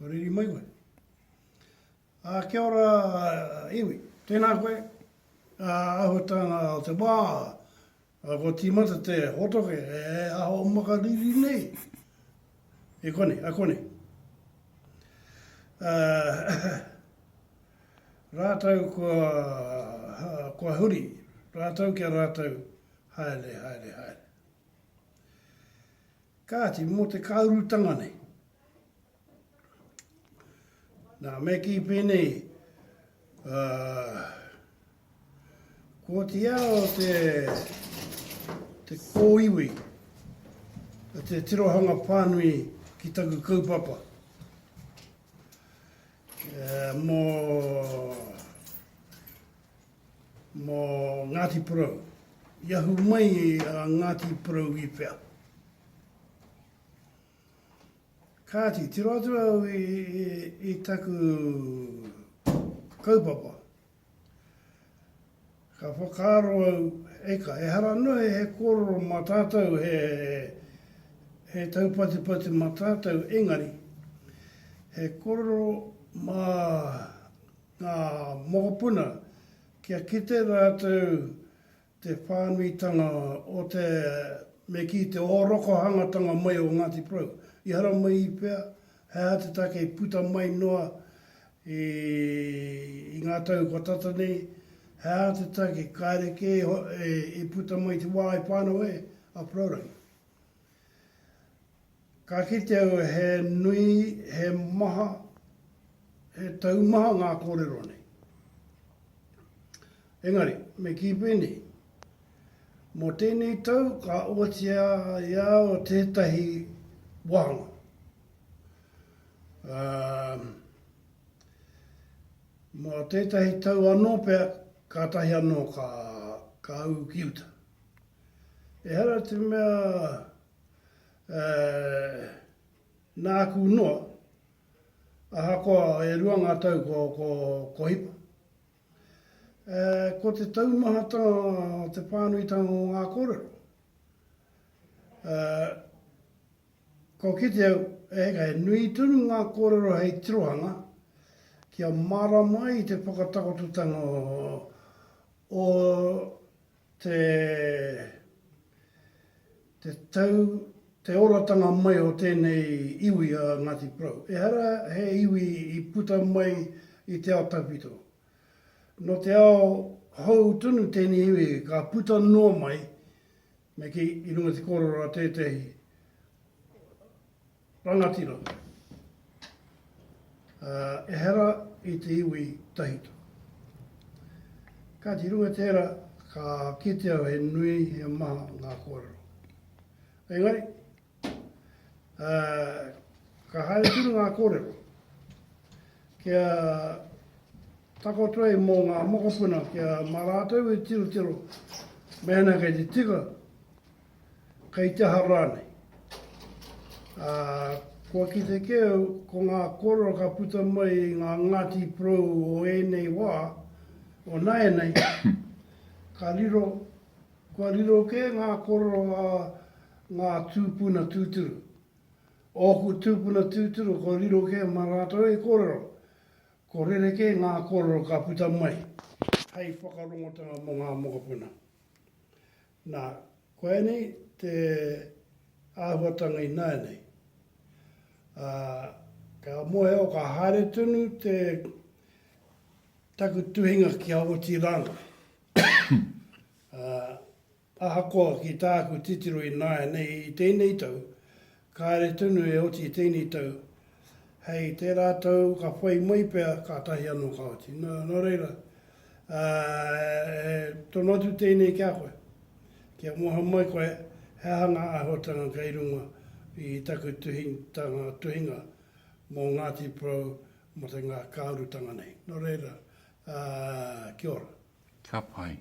Ko riri mai koe. Kia ora, iwi, tēnā koe. Ahotanga o te wā. Ko tīmata te hotoke, aho maka riri nei. E kone, a kone. Rātau kua huri, rātau kia rātau, haere, haere, haere. Kāti mō te kaurutanga nei. Nā, me ki pēnei, ko te ao te kōiwi, te tirohanga pānui ki taku kaupapa. Mō Ngāti Porou. Iahu mai a Ngāti Porou i pēr. Kāti, tiro atu au i taku kaupapa. Ka whakaaro au eka, e hara noe he kororo mā tātou, he taupatipati mā tātou engari. He kororo mā ngā mokopuna kia kite rātou te whānuitanga o te me ki te ōroko hangatanga mai o Ngāti Porou. I hara mai i pēr, hea te take puta mai noa i ngā tau kua tata nei, hea te take kāreke i puta mai te wā i pānau a Poraurangi. Ka kite au he nui, he maha, he taumaha ngā kōrero nei. Engari, me ki pēnei, mō tēnei tau ka otia ia o tētahi wahanga. Mō tētahi tau anō pēr, ka tahi anō ka au ki uta. E hara te mea nāku noa, aha koa e ruanga tau ko hipa. Ko te taumahatanga o te pānuitanga o ngā kōrero. Ko kite au, e nui tunu ngā kōrero hei tirohanga, kia mara mai te whakatakotutanga o te oratanga mai o tēnei iwi a Ngāti Porou. E hara he iwi i puta mai i te ao taupito. No te ao hou tunu tēnei iwi ka puta noa mai, me ki i runga te kōrero a tētahi rangatira. E hera i te iwi tahito. Ka te runga tērā, ka kite au he nui he maha ngā kōrero. Engari, ka haere tunu ngā kōrero. Kia takotoe mō ngā mokopuna, kia marātau e tiro, mehana kei te tika, kei te harane. Kua ki te keo, ko ngā kōrero ka puta mai i ngā Ngāti Porou o enei wā, o nai nei, kua riro ke ngā kōrero ngā tūpuna tūturu. Oku tūpuna tūturu, ko riro ke marātau e kōrero. Ko rere ke ngā kōrero ka puta mai. Hei whakarongotanga mō ngā mokopuna. Nā, koe nei te āhuatanga i nai nei. Ka mohe o ka haere tunu te taku tuhinga ki Aotearoa. Ahakoa ki tāku titiro i nai nei i tēnei tau. Ka haere tunu e oti i tēnei tau. Hei, te rātau ka whai mai pēr ka tahi anō ka oti. Nō reira, tono atu tēnei kia koe. Kia moha mai koe, he hanga ahotanga kei runga i taku tuhinga mō Ngāti Porou mo te ngā kaurutanga nei. Nō reira, kia ora. Ka pai.